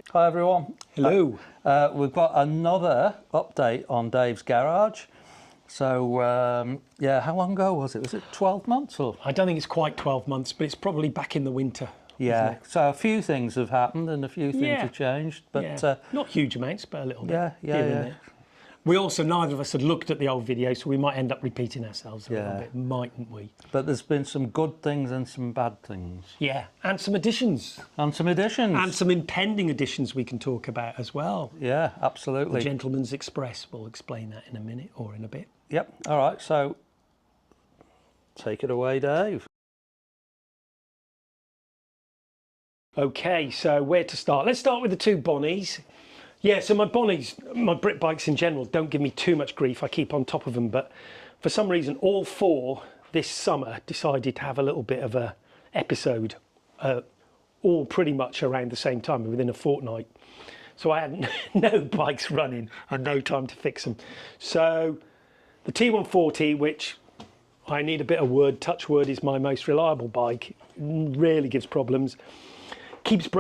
Hi everyone. Hello. We've got another update on Dave's garage. So yeah, how long ago was it? Was it 12 months or? I don't think it's quite 12 months, but it's probably back in the winter. Yeah. So a few things have happened and a few things have changed, but not huge amounts, but a little bit. Yeah. We also, neither of us had looked at the old video, so we might end up repeating ourselves a little bit, mightn't we? But there's been some good things and some bad things. Yeah, and some additions. And some additions. And some impending additions we can talk about as well. Yeah, absolutely. The Gentleman's Express, we'll explain that in a minute or in a bit. Yep, all right, so take it away, Dave. Okay, so where to start? Let's start with the two Bonnies. Yeah, so my Bonnies, my Brit bikes in general, don't give me too much grief. I keep on top of them, but for some reason, all four this summer decided to have a little bit of a episode, all pretty much around the same time, within a fortnight. So I had no bikes running and no time to fix them. So the T140, which I need a bit of wood, touch wood, is my most reliable bike, rarely gives problems. Kept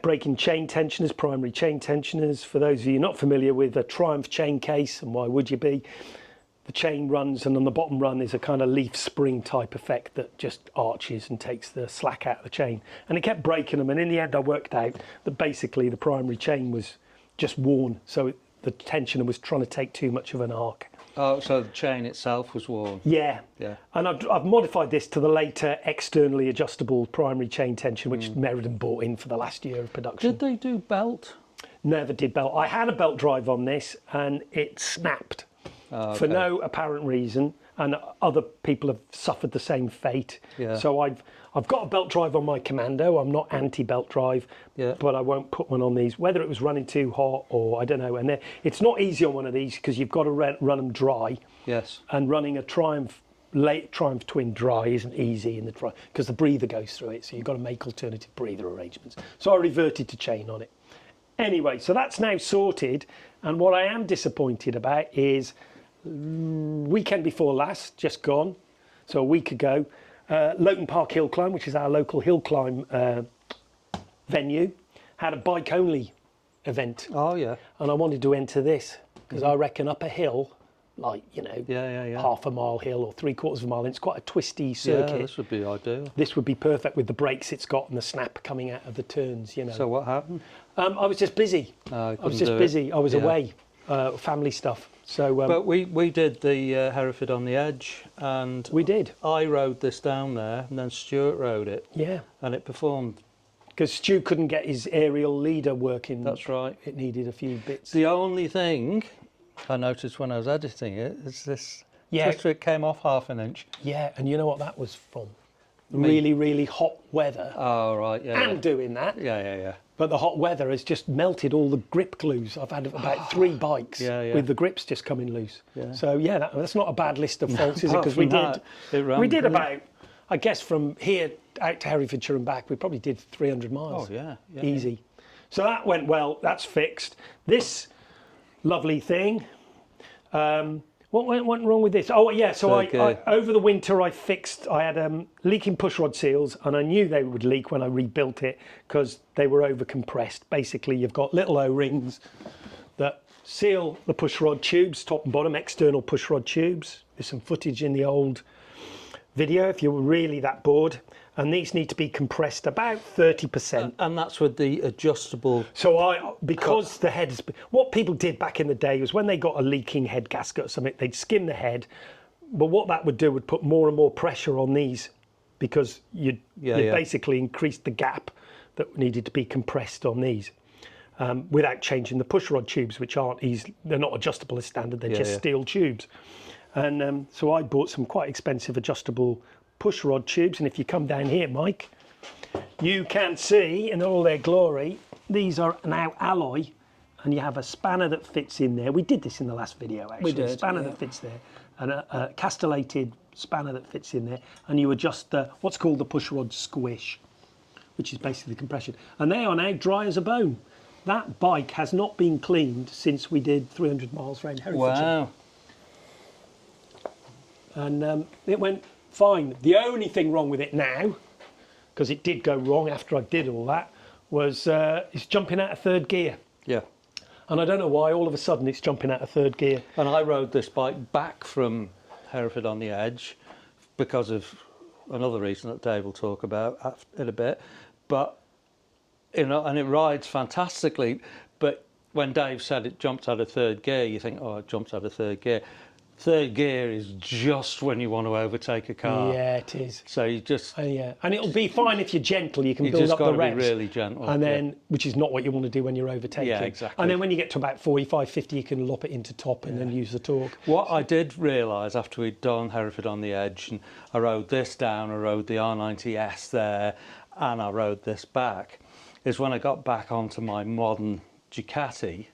breaking chain tensioners, primary chain tensioners. For those of you not familiar with a Triumph chain case, and why would you be? The chain runs, and on the bottom run is a kind of leaf spring type effect that just arches and takes the slack out of the chain. And it kept breaking them, and in the end I worked out that basically the primary chain was just worn, so the tensioner was trying to take too much of an arc. Oh, so the chain itself was worn. Yeah. And I've modified this to the later externally adjustable primary chain tension, which Meriden bought in for the last year of production. Did they do belt? Never did belt. I had a belt drive on this and it snapped for no apparent reason, and other people have suffered the same fate. Yeah. So I've got a belt drive on my Commando. I'm not anti-belt drive, but I won't put one on these, whether it was running too hot or I don't know. And it's not easy on one of these because you've got to run them dry. Yes. And running a Triumph Twin dry isn't easy in the dry because the breather goes through it. So you've got to make alternative breather arrangements. So I reverted to chain on it. Anyway, so that's now sorted. And what I am disappointed about is weekend before last, just gone, so a week ago, Lowton Park Hill Climb, which is our local hill climb venue, had a bike only event. Oh yeah. And I wanted to enter this because I reckon up a hill, like, you know, half a mile hill or 3/4 of a mile, and it's quite a twisty circuit. Yeah, this would be ideal. This would be perfect with the brakes it's got and the snap coming out of the turns, you know. So what happened? I was just busy. I was just busy. I was away, family stuff. So, but we did the Hereford on the Edge, and we did. I rode this down there, and then Stuart rode it. Yeah. And it performed. Because Stu couldn't get his aerial leader working. That's right. It needed a few bits. The only thing I noticed when I was editing it is this twister, it came off 1/2 inch. Yeah, and you know what that was from? Really, really hot weather. Oh, right, yeah. And doing that. Yeah. But the hot weather has just melted all the grip glues. I've had about 3 bikes with the grips just coming loose. Yeah. So yeah, that's not a bad list of faults, is it? Because we did about, I guess from here out to Herefordshire and back, we probably did 300 miles. Oh yeah. Easy. So that went well. That's fixed. This lovely thing. What went wrong with this? Oh yeah, so I over the winter I had leaking pushrod seals, and I knew they would leak when I rebuilt it because they were over compressed. Basically, you've got little O-rings that seal the pushrod tubes, top and bottom, external pushrod tubes. There's some footage in the old video if you were really that bored. And these need to be compressed about 30%. And that's with the adjustable... So because the head is... What people did back in the day was when they got a leaking head gasket or something, they'd skim the head. But what that would do would put more and more pressure on these because you'd basically increase the gap that needed to be compressed on these without changing the pushrod tubes, which aren't easy. They're not adjustable as standard, they're just steel tubes. And so I bought some quite expensive adjustable pushrod tubes, and if you come down here, Mike, you can see in all their glory these are now alloy, and you have a spanner that fits in there. We did this in the last video actually. We did, a spanner that fits there, and a castellated spanner that fits in there, and you adjust the what's called the pushrod squish, which is basically the compression, and they are now dry as a bone. That bike has not been cleaned since we did 300 miles around Herefordshire. Wow. And it went fine. The only thing wrong with it now, because it did go wrong after I did all that, was it's jumping out of third gear. Yeah. And I don't know why, all of a sudden it's jumping out of third gear. And I rode this bike back from Hereford on the Edge because of another reason that Dave will talk about in a bit. But, you know, and it rides fantastically. But when Dave said it jumps out of third gear, you think, oh, it jumps out of third gear. Third gear is just when you want to overtake a car. Yeah, it is. So you just... yeah, and it'll be fine if you're gentle. You can build just up the got to revs. be really gentle. And then, which is not what you want to do when you're overtaking. Yeah, exactly. And then when you get to about 45, 50, you can lop it into top and then use the torque. What I did realise after we'd done Hereford on the Edge, and I rode this down, I rode the R90S there, and I rode this back, is when I got back onto my modern Ducati,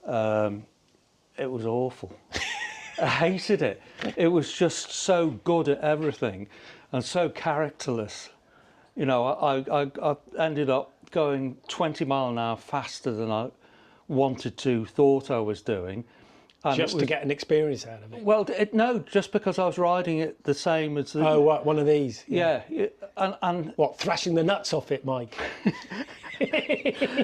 it was awful. I hated it. It was just so good at everything and so characterless. You know, I ended up going 20 mile an hour faster than I thought I was doing. And Just to get an experience out of it. Well, no, just because I was riding it the same as the... Oh, what, one of these? Yeah, and What, thrashing the nuts off it, Mike?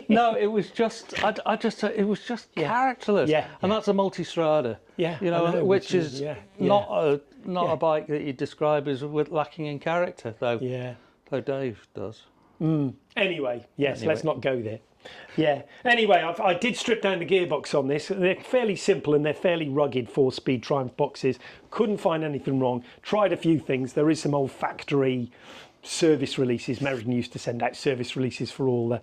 no, it was just, it was just characterless. Yeah, and that's a multistrada. Yeah, you know, I know, which is not a bike that you describe as lacking in character, though. Yeah. Though Dave does. Anyway, yes, let's not go there. Yeah. Anyway, I did strip down the gearbox on this. They're fairly simple and they're fairly rugged 4-speed Triumph boxes. Couldn't find anything wrong. Tried a few things. There is some old factory service releases. Meriden used to send out service releases for all the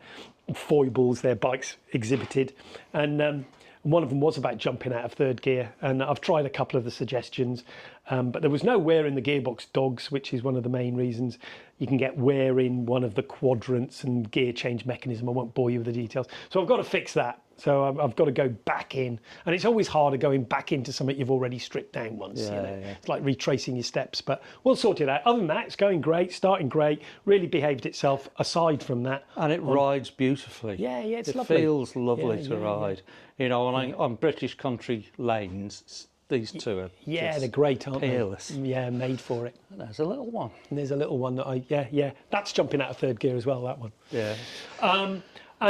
foibles their bikes exhibited. And one of them was about jumping out of third gear. And I've tried a couple of the suggestions. But there was no wear in the gearbox dogs, which is one of the main reasons. You can get wear in one of the quadrants and gear change mechanism. I won't bore you with the details. So I've got to fix that. So I've got to go back in. And it's always harder going back into something you've already stripped down once. Yeah, you know? yeah. It's like retracing your steps. But we'll sort it out. Other than that, it's going great, starting great, really behaved itself aside from that. And it rides beautifully. Yeah, it's it lovely. It feels lovely Yeah, to yeah, ride. You know, on British country lanes, these two are they're great, aren't peerless. they? Yeah, made for it. There's a little one. And there's a little one that that's jumping out of third gear as well, that one. Yeah. And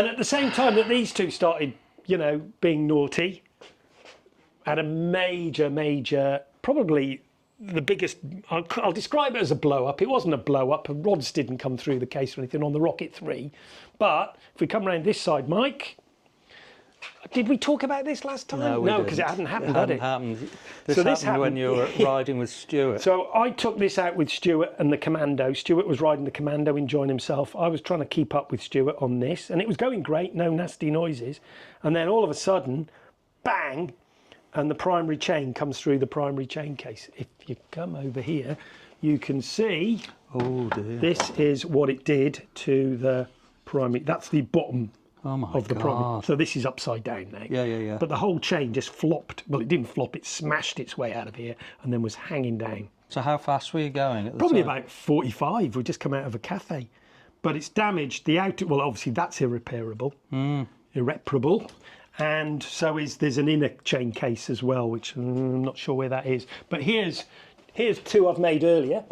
at the same time that these two started, you know, being naughty, had a major, probably the biggest, I'll describe it as a blow up. It wasn't a blow up. Rods didn't come through the case or anything on the Rocket 3. But if we come around this side, Mike, did we talk about this last time? No, because it hadn't happened, had it? Happened. So this happened when you were riding with Stuart. So I took this out with Stuart and the Commando. Stuart was riding the Commando, enjoying himself. I was trying to keep up with Stuart on this, and it was going great, no nasty noises. And then all of a sudden, bang, and the primary chain comes through the primary chain case. If you come over here, you can see this is what it did to the primary. That's the bottom of the primary. So this is upside down now. Yeah. But the whole chain just flopped. Well, it didn't flop, it smashed its way out of here and then was hanging down. So how fast were you going at the Probably time? about 45. We'd just come out of a cafe. But it's damaged the outer, well, obviously that's irreparable, irreparable. And so there's an inner chain case as well, which I'm not sure where that is. But here's two I've made earlier.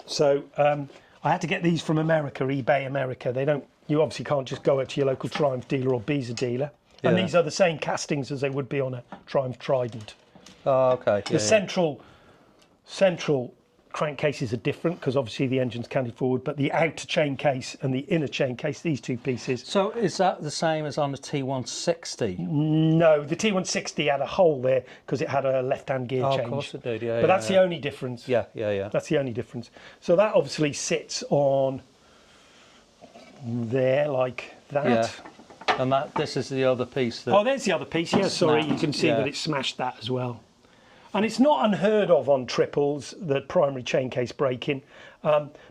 So I had to get these from America, eBay America. You obviously can't just go out to your local Triumph dealer or Beazer dealer. Yeah. And these are the same castings as they would be on a Triumph Trident. Oh, okay. The central crankcases are different because obviously the engine's canted forward, but the outer chain case and the inner chain case, these two pieces. So is that the same as on the T160? No, the T160 had a hole there because it had a left-hand gear change. Of course it did, yeah. But that's the only difference. Yeah. That's the only difference. So that obviously sits on there like that. Yeah. And this is the other piece. Oh, there's the other piece. Yeah, sorry, you can see that it smashed that as well. And it's not unheard of on triples, the primary chain case breaking.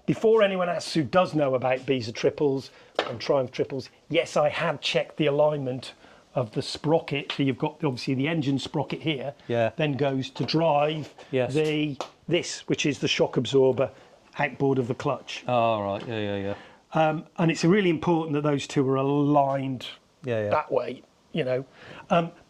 Before anyone asks who does know about Beazer triples and Triumph triples, yes, I had checked the alignment of the sprocket. So you've got obviously the engine sprocket here, then goes to drive this, which is the shock absorber outboard of the clutch. Oh, right, yeah. And it's really important that those two are aligned that way. You know,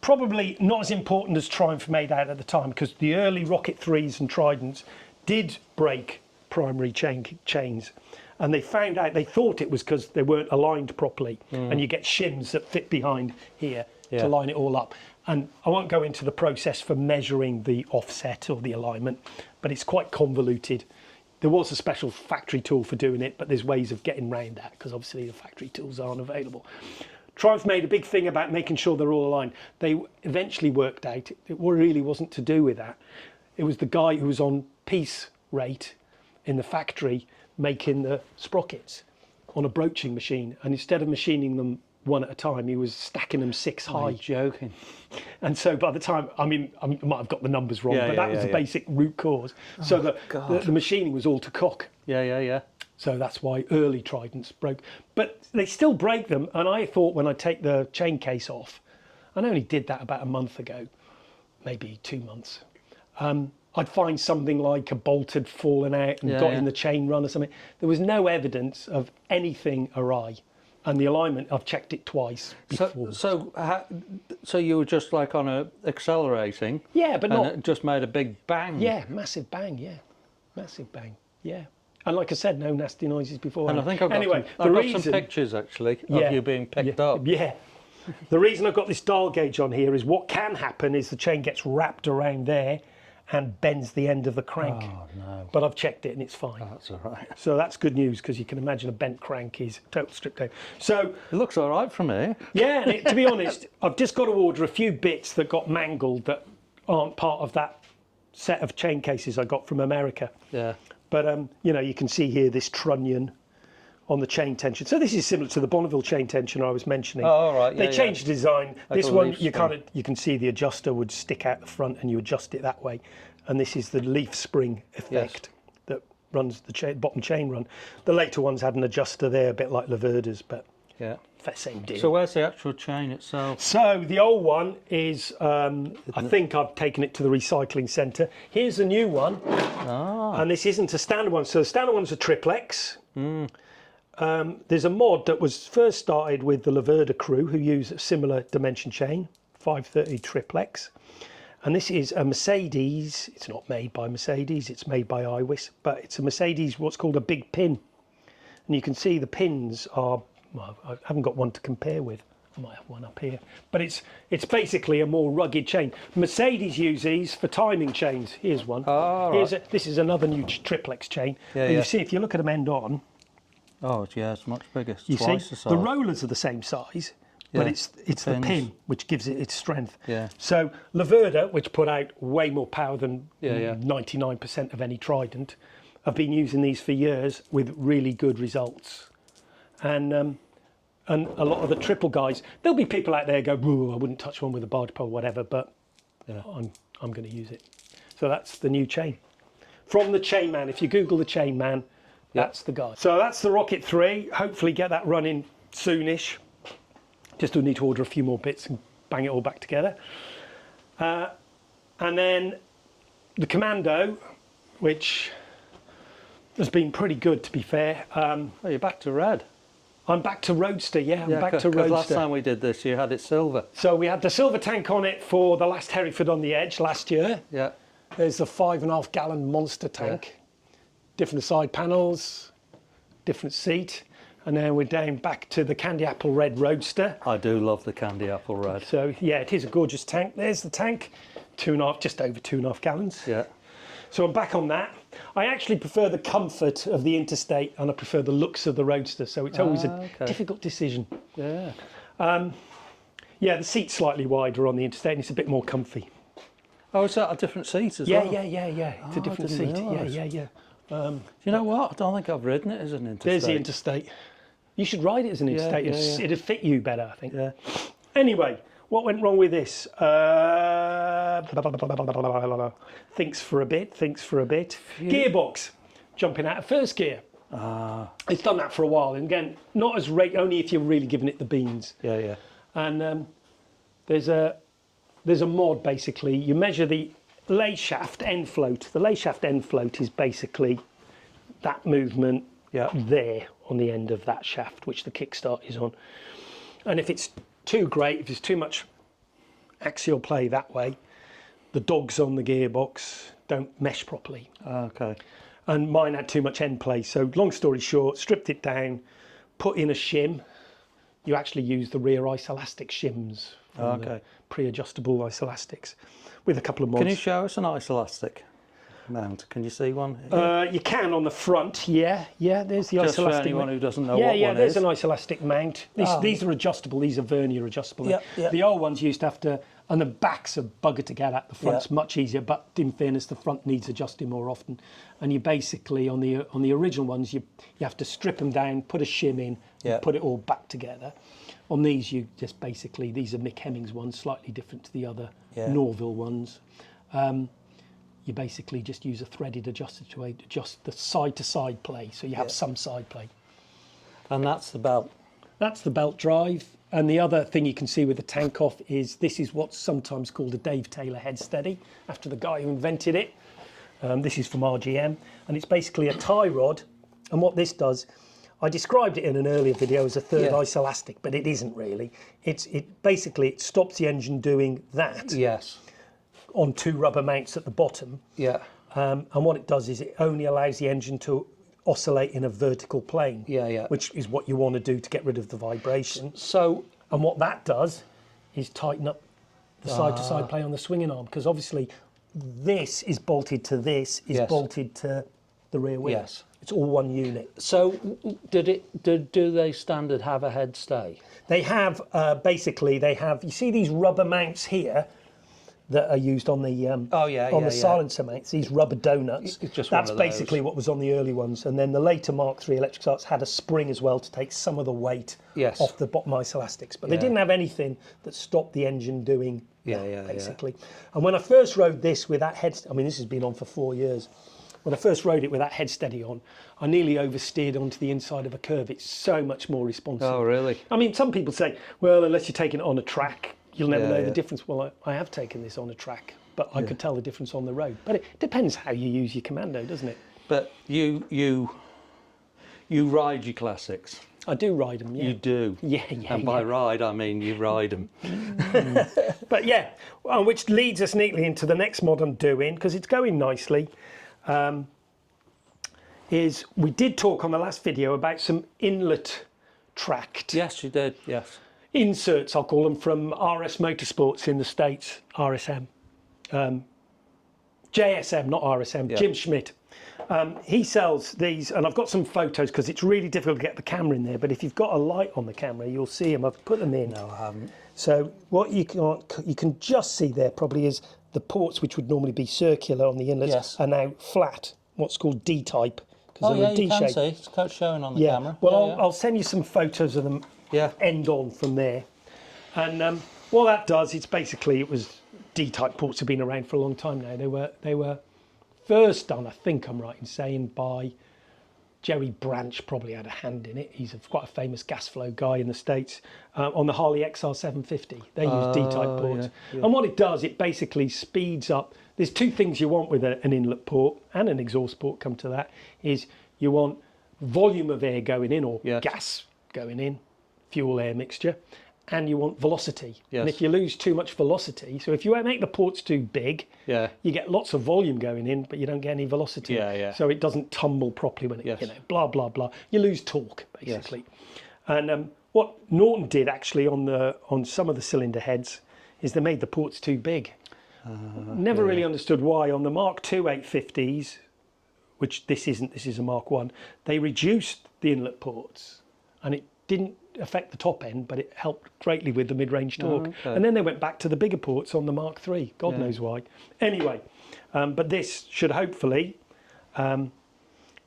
probably not as important as Triumph made out at the time, because the early Rocket 3s and Tridents did break primary chains. And they found out, they thought it was because they weren't aligned properly, and you get shims that fit behind here to line it all up. And I won't go into the process for measuring the offset or the alignment, but it's quite convoluted. There was a special factory tool for doing it, but there's ways of getting around that because obviously the factory tools aren't available. Triumph made a big thing about making sure they're all aligned. They eventually worked out it really wasn't to do with that. It was the guy who was on piece rate in the factory making the sprockets on a broaching machine, and instead of machining them one at a time, he was stacking them 6 high. Are you joking? And so by the time, I might have got the numbers wrong, but that was the basic root cause. So the machining was all to cock. Yeah. So that's why early Tridents broke. But they still break them, and I thought when I take the chain case off, and I only did that about a month ago, maybe 2 months, I'd find something like a bolt had fallen out and got in the chain run or something. There was no evidence of anything awry. And the alignment, I've checked it twice before. So you were just like on a accelerating? Yeah, but and not... it just made a big bang? Yeah, massive bang, Massive bang, yeah. And like I said, no nasty noises before. And I think I've got some pictures, actually, of you being picked up. Yeah. The reason I've got this dial gauge on here is what can happen is the chain gets wrapped around there and bends the end of the crank. Oh, no. But I've checked it and it's fine. Oh, that's all right. So that's good news, because you can imagine a bent crank is total strip down. So it looks all right from here. Yeah, and to be honest, I've just got to order a few bits that got mangled that aren't part of that set of chain cases I got from America. Yeah. But you can see here this trunnion on the chain tension. So this is similar to the Bonneville chain tension I was mentioning. Oh, all right. They changed the design. Like this one, you can see the adjuster would stick out the front and you adjust it that way. And this is the leaf spring effect that runs the bottom chain run. The later ones had an adjuster there, a bit like Laverda's, but same deal. So where's the actual chain itself? So the old one is, I think I've taken it to the recycling centre. Here's the new one, and this isn't a standard one. So the standard one's a triplex. There's a mod that was first started with the Laverda crew, who use a similar dimension chain, 530 triplex. And this is a Mercedes. It's not made by Mercedes, it's made by Iwis, but it's a Mercedes, what's called a big pin. And you can see the pins are, well, I haven't got one to compare with. I might have one up here, but it's basically a more rugged chain. Mercedes use these for timing chains. Here's one. This is another new triplex chain. You see, if you look at them end on. Oh, yeah, it's much bigger. It's you twice see, the size. the rollers are the same size, but it's the pin which gives it its strength. Yeah. So Laverda, which put out way more power than 99% of any Trident, have been using these for years with really good results. And a lot of the triple guys, there'll be people out there go, "Ooh, I wouldn't touch one with a barge pole, whatever," but I'm going to use it. So that's the new chain. From the Chain Man, if you Google the Chain Man, that's the guy. So that's the Rocket 3. Hopefully get that running soonish. Just do need to order a few more bits and bang it all back together. And then the Commando, which has been pretty good, to be fair. Oh, you're back to red. I'm back to Roadster, I'm back to Roadster. Last time we did this, you had it silver. So we had the silver tank on it for the last Hereford on the Edge last year. Yeah. There's the 5.5 gallon monster tank. Different side panels, different seat. And then we're down back to the Candy Apple Red Roadster. I do love the Candy Apple Red. So yeah, it is a gorgeous tank. There's the tank, just over 2.5 gallons. Yeah. So I'm back on that. I actually prefer the comfort of the Interstate and I prefer the looks of the Roadster. So it's always a difficult decision. Yeah. Yeah, the seat's slightly wider on the Interstate and it's a bit more comfy. Oh, is that a different seat as well? Yeah. It's a different seat. Realise. Yeah. You know what? I don't think I've ridden it as an Interstate. There's the Interstate. You should ride it as an Interstate. It'd fit you better, I think. Yeah. Anyway, what went wrong with this? Thinks for a bit. Gearbox, jumping out of first gear. It's done that for a while. And again, not as only if you're really giving it the beans. Yeah. And there's a mod, basically. You measure the lay shaft end float. The lay shaft end float is basically that movement there on the end of that shaft, which the kickstart is on. And if it's too great, if there's too much axial play that way, the dogs on the gearbox don't mesh properly. Okay. and mine had too much end play. So long story short, stripped it down, put in a shim. You actually use the rear isolastic shims, the pre-adjustable isolastics, with a couple of mods. Can you show us an isolastic mount? Can you see one? You can on the front, yeah. There's the Just isolastic. for anyone who doesn't know yeah, what yeah. one There's is. an isolastic mount. These are adjustable. These are vernier adjustable. Yeah, yeah. The old ones used to have to, and the backs are bugger to get at. The front's much easier, but in fairness, the front needs adjusting more often. And you basically on the original ones, you have to strip them down, put a shim in, and put it all back together. On these, you just basically, these are Mick Hemmings ones, slightly different to the other Norville ones. You basically just use a threaded adjuster to adjust the side-to-side play, so you have some side play. And that's the belt. That's the belt drive. And the other thing you can see with the tank off is this is what's sometimes called a Dave Taylor head steady, after the guy who invented it. This is from RGM, and it's basically a tie rod. And what this does, I described it in an earlier video as a third isolastic, but it isn't really. It basically stops the engine doing that. Yes. On two rubber mounts at the bottom. Yeah. And what it does is it only allows the engine to oscillate in a vertical plane. Which is what you want to do to get rid of the vibration. So, and what that does is tighten up the side-to-side play on the swinging arm, because obviously this is bolted to this, is bolted to the rear wheel. Yes. It's all one unit. So, do they standard have a head stay? They have, basically, you see these rubber mounts here that are used on the silencer mounts, these rubber donuts. That's basically what was on the early ones. And then the later Mark III electric starts had a spring as well to take some of the weight off the bottom isolastics. But they didn't have anything that stopped the engine doing that, basically. And when I first rode this with that head, I mean, this has been on for 4 years. When I first rode it with that head steady on, I nearly oversteered onto the inside of a curve. It's so much more responsive. Oh, really? I mean, some people say, well, unless you're taking it on a track, you'll never know the difference. Well, I have taken this on a track, but I could tell the difference on the road. But it depends how you use your Commando, doesn't it? But you ride your classics. I do ride them, yeah. You do. Yeah. And by ride, I mean you ride them. But yeah, well, which leads us neatly into the next mod I'm doing, because it's going nicely, is we did talk on the last video about some inlet tracked. Yes, you did, yes. Inserts, I'll call them, from RS Motorsports in the States, RSM. JSM, not RSM, Jim Schmidt. He sells these, and I've got some photos because it's really difficult to get the camera in there, but if you've got a light on the camera, you'll see them. I've put them in. No, I haven't. So what you can just see there probably is the ports, which would normally be circular on the inlets, are now flat, what's called D-type. Oh yeah, you can see, it's showing on the camera. Well, I'll send you some photos of them end on from there. And what that does, it was D-type ports have been around for a long time now. They were first done, I think I'm right in saying, by Jerry Branch, probably had a hand in it. He's quite a famous gas flow guy in the States. On the Harley XR 750, they use D-type ports. And what it does, it basically speeds up. There's two things you want with an inlet port and an exhaust port, come to that, is you want volume of air going in, or gas going in, fuel air mixture, and you want velocity. And if you lose too much velocity, so if you make the ports too big, you get lots of volume going in, but you don't get any velocity. So it doesn't tumble properly when it, blah, blah, blah. You lose torque, basically. And what Norton did actually on some of the cylinder heads is they made the ports too big. Never really understood why. On the Mark II 850s, which this isn't, this is a Mark I, they reduced the inlet ports, and it didn't affect the top end, but it helped greatly with the mid-range torque. And then they went back to the bigger ports on the Mark III. God knows why. Anyway, but this should hopefully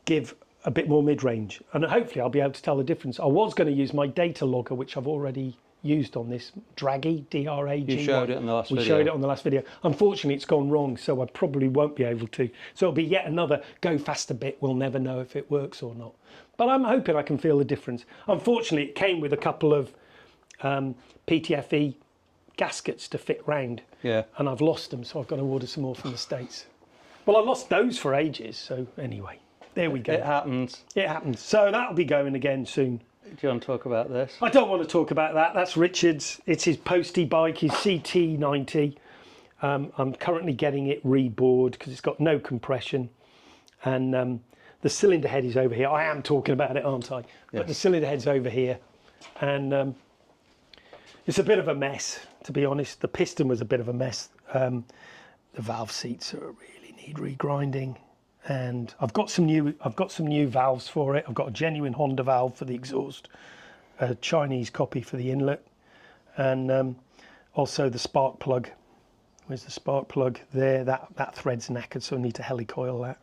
give a bit more mid-range, and hopefully I'll be able to tell the difference. I was going to use my data logger, which I've already used on this Draggy, D-R-A-G-Y. You showed it in the last video. We showed it on the last video. Unfortunately, it's gone wrong, so I probably won't be able to. So it'll be yet another go faster bit. We'll never know if it works or not. But I'm hoping I can feel the difference. Unfortunately, it came with a couple of PTFE gaskets to fit round. And I've lost them, so I've got to order some more from the States. Well, I lost those for ages, so anyway, there we go. It happens. It happens. So that'll be going again soon. Do you want to talk about this? I don't want to talk about that. That's Richard's. It's his posty bike, his CT90. I'm currently getting it rebored because it's got no compression. and the cylinder head is over here. I am talking about it, aren't I? But the cylinder head's over here, and it's a bit of a mess, to be honest. The piston was a bit of a mess. The valve seats really need regrinding, and I've got some new valves for it. I've got a genuine Honda valve for the exhaust, a Chinese copy for the inlet, and also the spark plug. Where's the spark plug? There, that thread's knackered, so I need to helicoil that.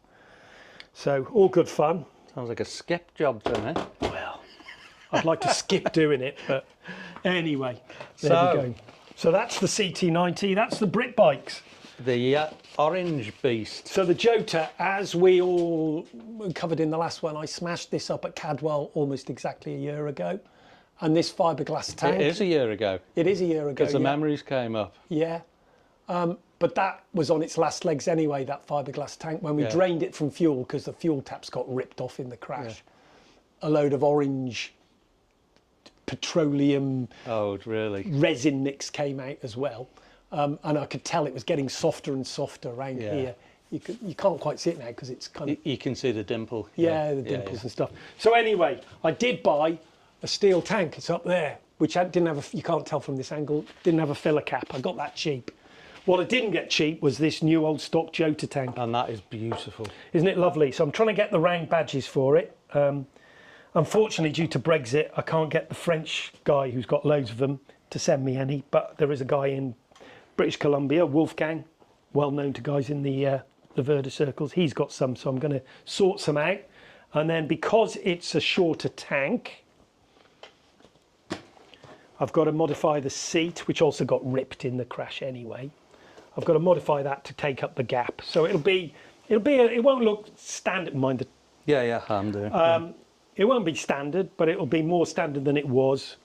So all good fun. Sounds like a skip job to me. Well, I'd like to skip doing it, but anyway, there we go. So that's the CT90, that's the Brit bikes. The orange beast. So the Jota, as we all covered in the last one, I smashed this up at Cadwell almost exactly a year ago. And this fiberglass tank. It is a year ago. It is a year ago. Because the memories came up. Yeah. But that was on its last legs anyway, that fiberglass tank, when we drained it from fuel because the fuel taps got ripped off in the crash. A load of orange petroleum resin mix came out as well. And I could tell it was getting softer and softer around here. You can't quite see it now because it's kind of... You can see the dimple. Yeah, the dimples and stuff. So anyway, I did buy a steel tank. It's up there, which didn't have you can't tell from this angle, didn't have a filler cap. I got that cheap. What I didn't get cheap was this new old stock Jota tank. And that is beautiful. Isn't it lovely? So I'm trying to get the round badges for it. Unfortunately, due to Brexit, I can't get the French guy who's got loads of them to send me any, but there is a guy in British Columbia, Wolfgang, well known to guys in the Laverda circles. He's got some, so I'm going to sort some out. And then because it's a shorter tank, I've got to modify the seat, which also got ripped in the crash anyway. I've got to modify that to take up the gap. So it won't look standard, mind the... I'm doing. It won't be standard, but it'll be more standard than it was.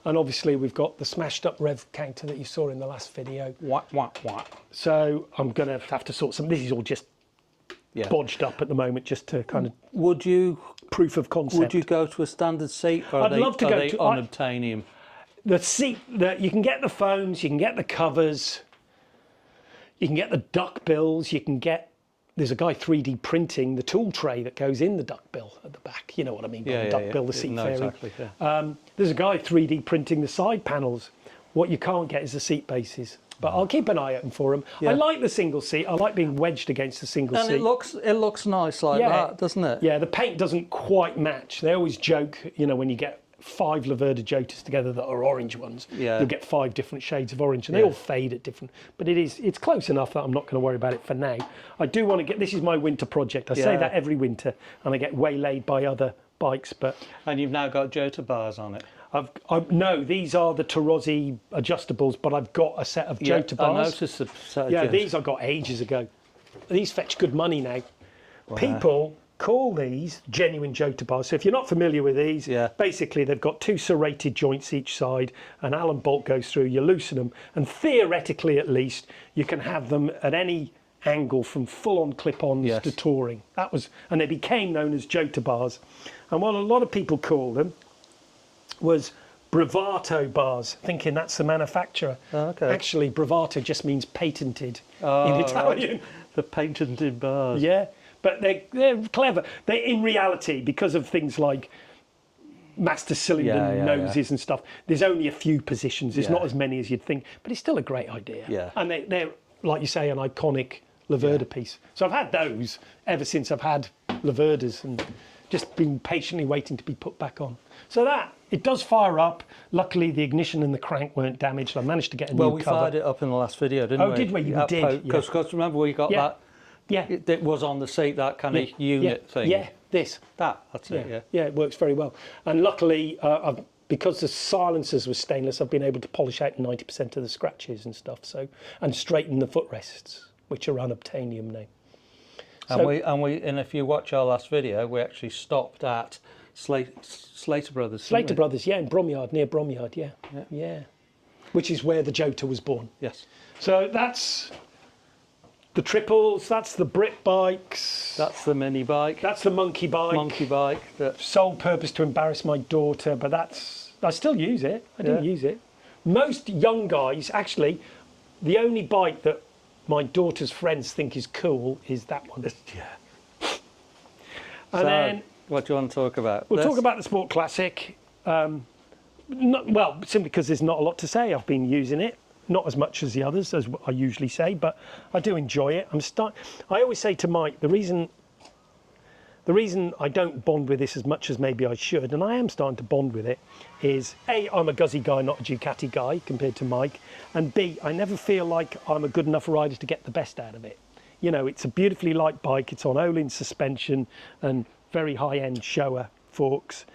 And obviously we've got the smashed up rev counter that you saw in the last video. What? So I'm going to have to sort some, this is all just bodged up at the moment, just to kind of... Would you... Proof of concept. Would you go to a standard seat, or I'd love to go to unobtainium? The seat, you can get the foams, you can get the covers, you can get the duck bills, you can get... There's a guy 3D printing the tool tray that goes in the duck bill at the back. You know what I mean by the duck bill, the seat fairing. Exactly, there's a guy 3D printing the side panels. What you can't get is the seat bases. But I'll keep an eye open for them. I like the single seat. I like being wedged against the single seat. And it looks nice like that, doesn't it? Yeah, the paint doesn't quite match. They always joke, you know, when you get 5 Laverda Jotas together that are orange ones, you'll get 5 different shades of orange, and they all fade at different. But it's close enough that I'm not going to worry about it for now. I do want to get... This is my winter project. I say that every winter, and I get waylaid by other bikes. But and you've now got Jota bars on it. No, these are the Tarozzi adjustables, but I've got a set of Jota bars. I noticed a set of Jota. These I got ages ago. These fetch good money now. Wow. People call these genuine Jota bars. So if you're not familiar with these, basically they've got 2 serrated joints each side, an Allen bolt goes through, you loosen them, and theoretically at least you can have them at any angle from full-on clip-ons to touring. And they became known as Jota bars. And what a lot of people call them was Bravato bars, thinking that's the manufacturer. Actually, Bravato just means patented in Italian. Right. The patented bars. Yeah. But they're clever. They're in reality, because of things like master cylinder noses and stuff, there's only a few positions. There's not as many as you'd think, but it's still a great idea. Yeah. And they're, like you say, an iconic Laverda piece. So I've had those ever since I've had Laverdas, and just been patiently waiting to be put back on. So it does fire up. Luckily, the ignition and the crank weren't damaged. I managed to get a new cover. Well, we fired it up in the last video, didn't we? Oh, did we? You did. Because remember, we got that... Yeah. It was on the seat, that kind of unit thing. Yeah, that's it, yeah, it works very well. And luckily, because the silencers were stainless, I've been able to polish out 90% of the scratches and stuff, and straighten the footrests, which are unobtainium now. And if you watch our last video, we actually stopped at Slater Brothers. Slater Brothers, in Bromyard, near Bromyard, yeah. Which is where the Jota was born. Yes. So that's the triples, that's the Brit bikes. That's the mini bike. That's the monkey bike. Sole purpose to embarrass my daughter, but I still use it. I didn't use it. Most young guys, actually, the only bike that my daughter's friends think is cool is that one. And then what do you want to talk about? we'll talk about the Sport Classic. Well, simply because there's not a lot to say. I've been using it, not as much as the others, as I usually say, but I do enjoy it. I always say to Mike, the reason I don't bond with this as much as maybe I should, and I am starting to bond with it, is A, I'm a Guzzi guy, not a Ducati guy, compared to Mike, and B, I never feel like I'm a good enough rider to get the best out of it. You know, it's a beautifully light bike, it's on Olin suspension and very high-end Showa forks.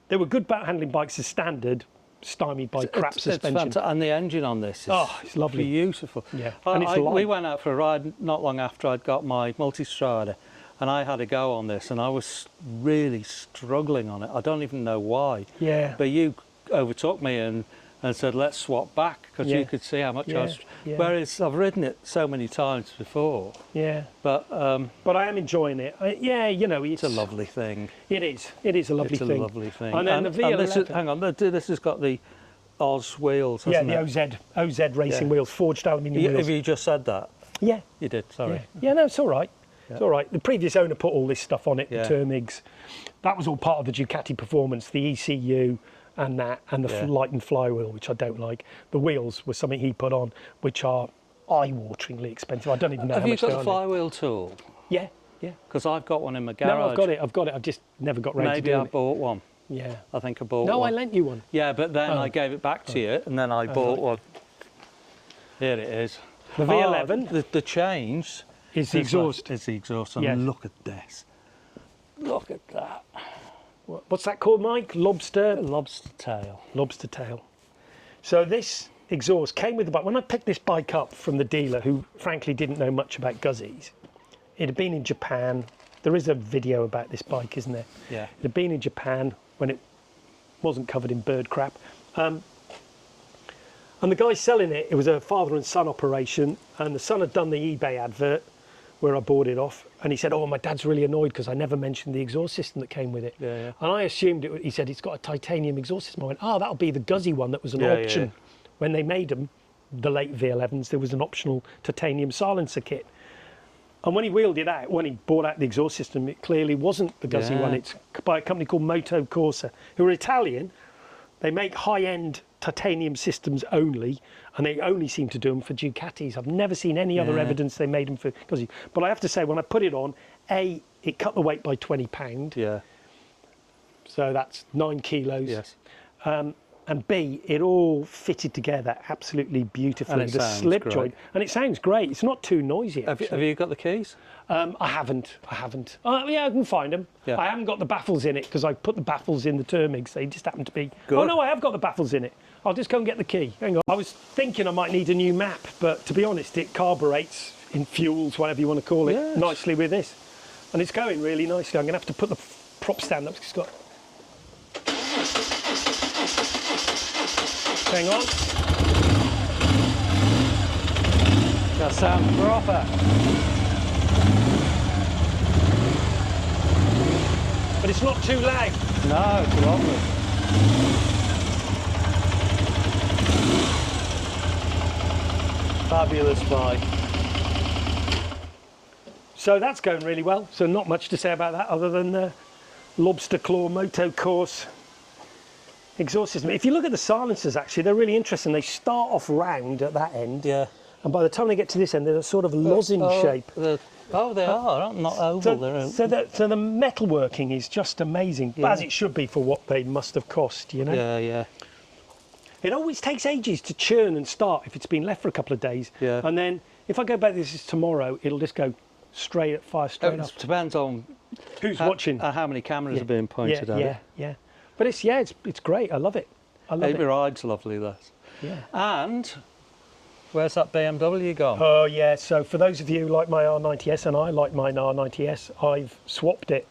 They were good handling bikes as standard, stymied by crap suspension. And the engine on this is it's lovely. Beautiful. Yeah, and it's light. We went out for a ride not long after I'd got my Multistrada, and I had a go on this, and I was really struggling on it. I don't even know why. Yeah. But you overtook me and said, let's swap back, because you could see how much I was... Yeah. Whereas I've ridden it so many times before. Yeah. But I am enjoying it. You know, it's a lovely thing. It is. It is a lovely thing. It's a lovely thing. And then the V11... hang on, this has got the Oz wheels, hasn't it? Yeah, the OZ racing wheels, forged aluminium wheels. Have you just said that? Yeah. You did, sorry. Yeah, no, it's all right. It's all right. The previous owner put all this stuff on it, the Termigs. That was all part of the Ducati performance, the ECU and that, and the light and flywheel, which I don't like. The wheels were something he put on, which are eye-wateringly expensive. I don't even know how much they are. Have you got the flywheel tool? Yeah. Because I've got one in my garage. No, I've got it. I've just never got round to doing it. Maybe I bought one. Yeah. I think I bought one. No, I lent you one. Yeah, but then I gave it back to you, and then I bought one. Here it is. The V11. The change... is the exhaust. Is the exhaust, and look at this. Look at that. What's that called, Mike? Lobster tail. Lobster tail. So this exhaust came with the bike. When I picked this bike up from the dealer, who frankly didn't know much about Guzzis, it had been in Japan. There is a video about this bike, isn't there? Yeah. It had been in Japan when it wasn't covered in bird crap. And the guy selling it, it was a father and son operation, and the son had done the eBay advert where I bought it off, and he said, my dad's really annoyed because I never mentioned the exhaust system that came with it. Yeah. And I assumed he said, it's got a titanium exhaust system. I went, that'll be the Guzzi one that was an option. Yeah. When they made them, the late V11s, there was an optional titanium silencer kit. And when he wheeled it out, when he bought out the exhaust system, it clearly wasn't the Guzzi one. It's by a company called Moto Guzzi, who are Italian. They make high-end titanium systems only, and they only seem to do them for Ducatis. I've never seen any other evidence they made them for Guzzi. But I have to say, when I put it on, A, it cut the weight by £20. Yeah. So that's 9 kilos. Yes. And B, it all fitted together absolutely beautifully. And the slip joint, and it sounds great. It's not too noisy. Have you got the keys? I haven't. Yeah, I can find them. Yeah. I haven't got the baffles in it because I put the baffles in the Termigs. They just happen to be. Good. Oh no, I have got the baffles in it. I'll just go and get the key. Hang on. I was thinking I might need a new map, but to be honest, it carburetes, infuels, whatever you want to call it, nicely with this, and it's going really nicely. I'm going to have to put the prop stand up. It's got. Hang on. That sounds proper. But it's not too loud. No, it's lovely. Fabulous bike. So that's going really well. So not much to say about that other than the lobster claw moto course exhaust system. If you look at the silencers, actually, they're really interesting. They start off round at that end. Yeah. And by the time they get to this end, they're a sort of lozenge shape. They are, not oval. So the metalworking is just amazing, as it should be for what they must have cost, you know? Yeah. It always takes ages to churn and start if it's been left for a couple of days. Yeah. And then if I go back, this is tomorrow, it'll just go straight up. It depends on who's watching. How many cameras are being pointed at it. Yeah. But it's great. I love it. It rides lovely, this. Yeah. And where's that BMW gone? Oh yeah. So for those of you who like my R90S, and I like mine R90S, I've swapped it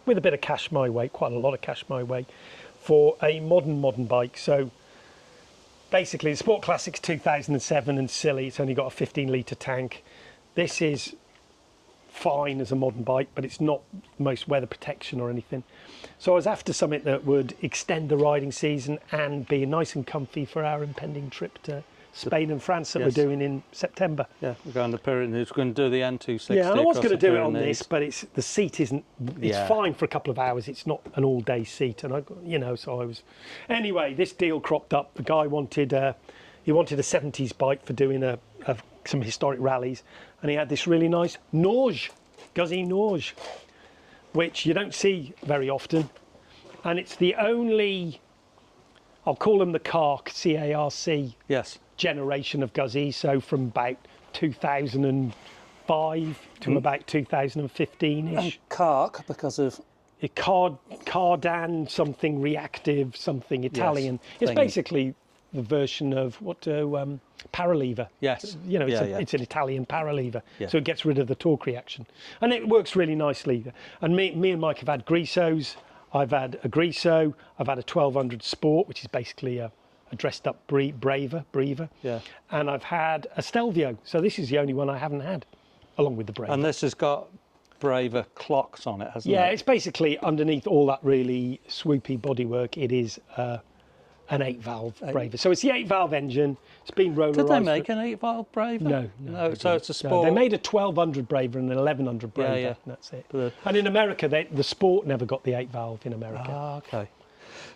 with a bit of cash my way, quite a lot of cash my way, for a modern bike. So basically, the Sport Classic's 2007 and silly. It's only got a 15-litre tank. This is fine as a modern bike, but it's not most weather protection or anything. So I was after something that would extend the riding season and be nice and comfy for our impending trip to Spain and France that Yes. we're doing in September. Yeah, we're going to Pyrenees. We're going to do the N260. Yeah, and I was across going to the do it on Pyrenees. this, but the seat isn't. It's Yeah. fine for a couple of hours. It's not an all-day seat, and so I was. Anyway, this deal cropped up. The guy wanted a 70s bike for doing some historic rallies, and he had this really nice Norge, Guzzi Norge, which you don't see very often, and it's the only. I'll call them the CARC, C-A-R-C. Yes. Generation of Guzzi, so from about 2005 to about 2015ish. And Carc, because of Cardan, something reactive, something Italian. It's thing. basically the version of paralever. Yes. It's an Italian paralever, Yeah. so it gets rid of the torque reaction, and it works really nicely. And me and Mike have had Grisos. I've had a Griso. I've had a 1200 Sport, which is basically a dressed up Breva. Yeah. And I've had a Stelvio. So this is the only one I haven't had, along with the Breva. And this has got Breva clocks on it, hasn't it? Yeah, it's basically underneath all that really swoopy bodywork. It is an 8-valve Breva. So it's the 8-valve engine. It's been rollarized. Did they make an 8-valve Breva? No. So it's a No, Sport. they made a 1200 Breva and an 1100 Breva. Yeah. And that's it. But And in America, the Sport never got the 8-valve in America. Ah, okay.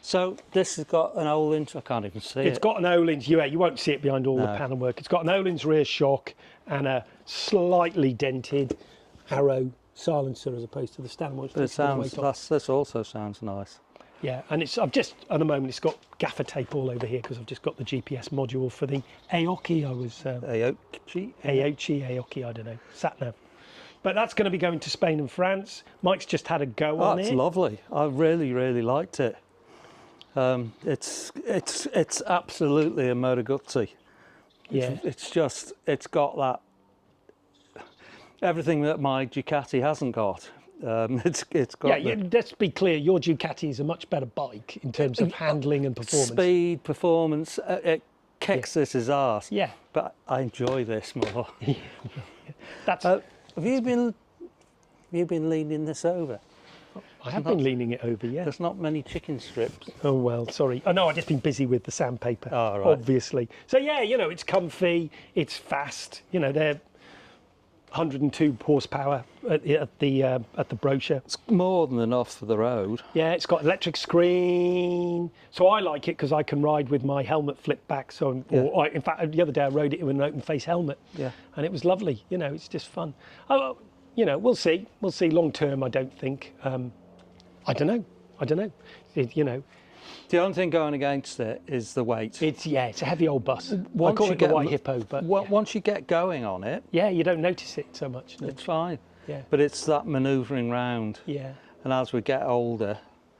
So this has got an Öhlins. I can't even see it. It's got an Öhlins, you won't see it behind all the panel work. It's got an Öhlins rear shock and a slightly dented Arrow silencer as opposed to the Stanway. But this also sounds nice. Yeah, and at the moment it's got gaffer tape all over here because I've just got the GPS module for the Aoki. Aoki, I don't know, sat nav. But that's going to be going to Spain and France. Mike's just had a go on it. It's lovely. I really, really liked it. It's absolutely a Moto Guzzi. Yeah. It's got that everything that my Ducati hasn't got. It's got let's be clear, your Ducati is a much better bike in terms of handling and performance. Speed, performance, it kicks this arse. Yeah. But I enjoy this more. That's. Have you been leaning this over? I have been leaning it over, yeah. There's not many chicken strips. Oh, well, sorry. Oh, no, I've just been busy with the sandpaper, Oh, right. obviously. So, yeah, it's comfy, it's fast. They're 102 horsepower at the brochure. It's more than enough for the road. Yeah, it's got electric screen. So I like it because I can ride with my helmet flipped back. In fact, the other day I rode it with an open face helmet. Yeah. And it was lovely. It's just fun. We'll see. We'll see long term, I don't think. I don't know. The only thing going against it is the weight. It's a heavy old bus. I call it the white hippo, but once you get going on it, you don't notice it so much. No. it's fine. Yeah. But it's that manoeuvring round. Yeah. And as we get older,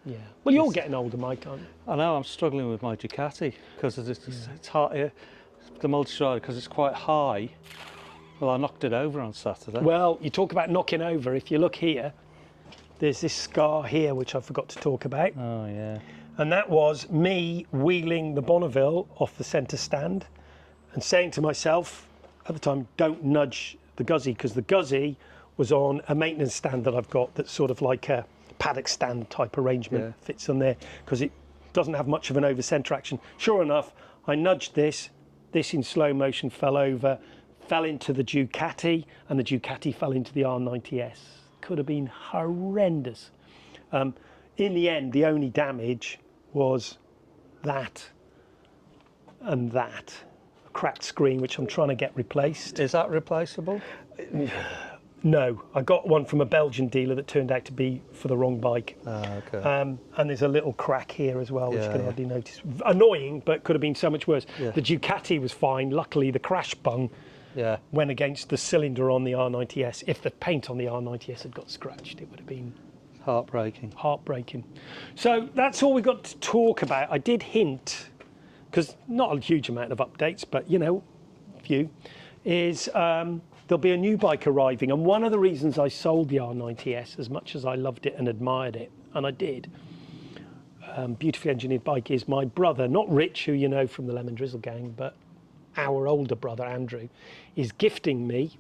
Yeah. Well, you're getting older, Mike, aren't you? I know I'm struggling with my Ducati because it's hard. The multi-strider because it's quite high. Well, I knocked it over on Saturday. Well, you talk about knocking over. If you look here, there's this scar here which I forgot to talk about. Oh yeah. And that was me wheeling the Bonneville off the centre stand and saying to myself at the time, don't nudge the Guzzi, because the Guzzi was on a maintenance stand that I've got that's sort of like a paddock stand type arrangement, fits on there, because it doesn't have much of an over-centre action. Sure enough, I nudged this in slow motion fell over, fell into the Ducati, and the Ducati fell into the R90S. Could have been horrendous. In the end, the only damage was that and that. A cracked screen, which I'm trying to get replaced. Is that replaceable? No, I got one from a Belgian dealer that turned out to be for the wrong bike. Okay. And there's a little crack here as well, which you can Yeah. hardly notice. Annoying, but could have been so much worse. Yeah. The Ducati was fine. Luckily, the crash bung Yeah. went against the cylinder on the R90S. If the paint on the R90S had got scratched, it would have been Heartbreaking. heartbreaking. So that's all we got to talk about. I did hint, because not a huge amount of updates, but a few, is there'll be a new bike arriving. And one of the reasons I sold the R90S, as much as I loved it and admired it, and I did, beautifully engineered bike, is my brother, not Rich, who you know from the Lemon Drizzle gang, but our older brother, Andrew, is gifting me,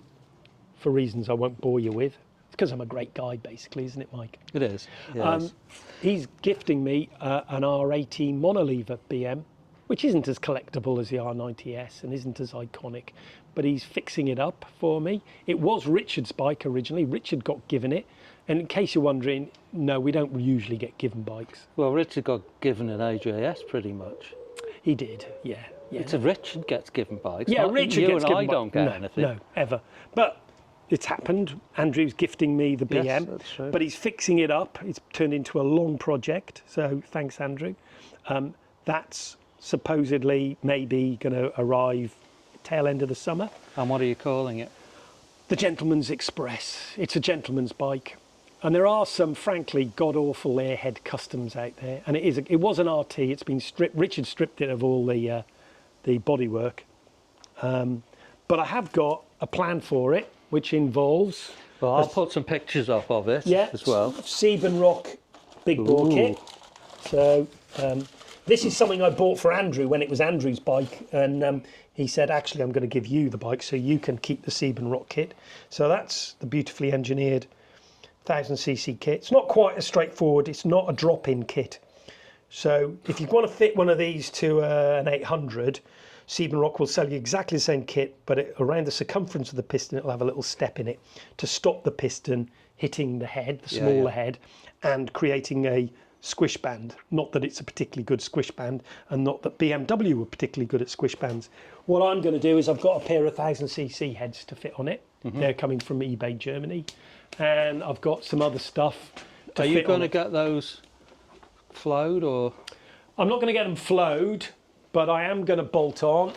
for reasons I won't bore you with. It's because I'm a great guy, basically, isn't it, Mike? It is. Yes. He's gifting me an R80 monolever BM which isn't as collectible as the R90S and isn't as iconic, but he's fixing it up for me. It was Richard's bike originally. Richard got given it. And in case you're wondering, no, we don't usually get given bikes. Well, Richard got given an AJS pretty much. He did, yeah. It's a Richard gets given bikes. Yeah, not Richard you gets and given I don't get anything. No, ever. But it's happened. Andrew's gifting me the BM. Yes, that's true. But he's fixing it up. It's turned into a long project. So thanks, Andrew. That's supposedly maybe going to arrive tail end of the summer. And what are you calling it? The Gentleman's Express. It's a gentleman's bike. And there are some, frankly, god-awful airhead customs out there. And it was an RT. It's been stripped. Richard stripped it of all the bodywork. But I have got a plan for it, which involves... Well, I'll put some pictures up of it as well. Sieben Rock big bore kit. So this is something I bought for Andrew when it was Andrew's bike. And he said, actually, I'm going to give you the bike so you can keep the Sieben Rock kit. So that's the beautifully engineered 1000cc kit. It's not quite as straightforward. It's not a drop-in kit. So if you want to fit one of these to an 800, Sieben Rock will sell you exactly the same kit, but around the circumference of the piston, it'll have a little step in it to stop the piston hitting the head, the smaller head, and creating a squish band. Not that it's a particularly good squish band, and not that BMW were particularly good at squish bands. What I'm going to do is I've got a pair of 1000cc heads to fit on it. They're coming from eBay Germany. And I've got some other stuff to Are you going to get those flowed, or? I'm not going to get them flowed, but I am going to bolt on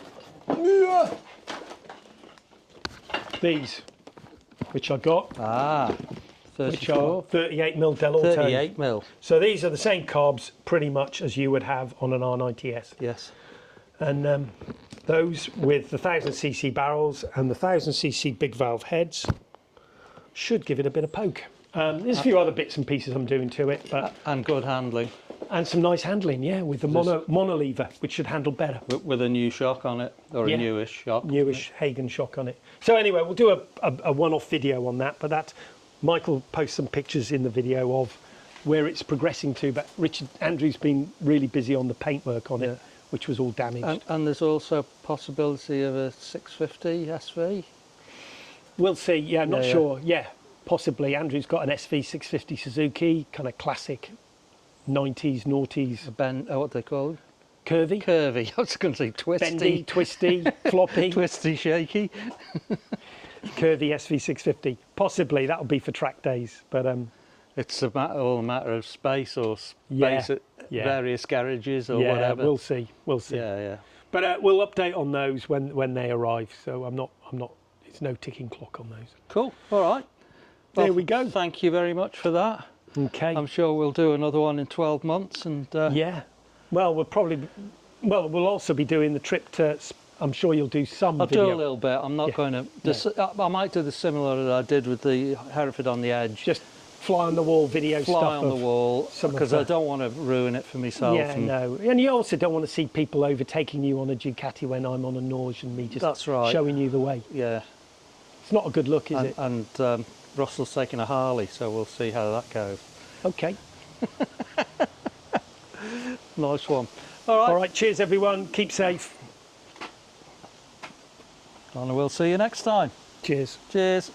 these, which I got. Ah, 34. Which are 38mm Del Auto. 38mm. So these are the same carbs pretty much as you would have on an R90S. Yes. And those with the 1000cc barrels and the 1000cc big valve heads should give it a bit of poke. There's a few other bits and pieces I'm doing to it, but And good handling. and some nice handling, yeah, with the mono lever, which should handle better. With a new shock on it, or a newish shock. Newish Hagen shock on it. So anyway, we'll do a one-off video on that, but that Michael posts some pictures in the video of where it's progressing to, but Andrew's been really busy on the paintwork on it, which was all damaged. And there's also possibility of a 650 SV. We'll see, yeah, I'm not sure. Yeah, possibly. Andrew's got an SV 650 Suzuki, kind of classic 90s, noughties. What they called? Curvy. Curvy. I was going to say twisty. Bendy, twisty, floppy. Twisty, shaky. Curvy SV 650. Possibly, that'll be for track days. But it's all a matter of space or space at various garages or whatever. We'll see. We'll see. Yeah, yeah. But we'll update on those when they arrive. So I'm not. It's no ticking clock on those. Cool. All right. Well, there we go. Thank you very much for that. Okay. I'm sure we'll do another one in 12 months. And yeah. Well, we'll also be doing the trip to. I'm sure you'll do some I'll video. do a little bit. I'm not going to. I might do the similar that I did with the Hereford on the Edge. Just fly on the wall video stuff. Fly on the wall, because I don't want to ruin it for myself. Yeah, no. And you also don't want to see people overtaking you on a Ducati when I'm on a Norge and me just showing you the way. Yeah. It's not a good look, is it? And Russell's taking a Harley, so we'll see how that goes. Okay. Nice one. All right. All right, cheers everyone. Keep safe. And we'll see you next time. Cheers. Cheers.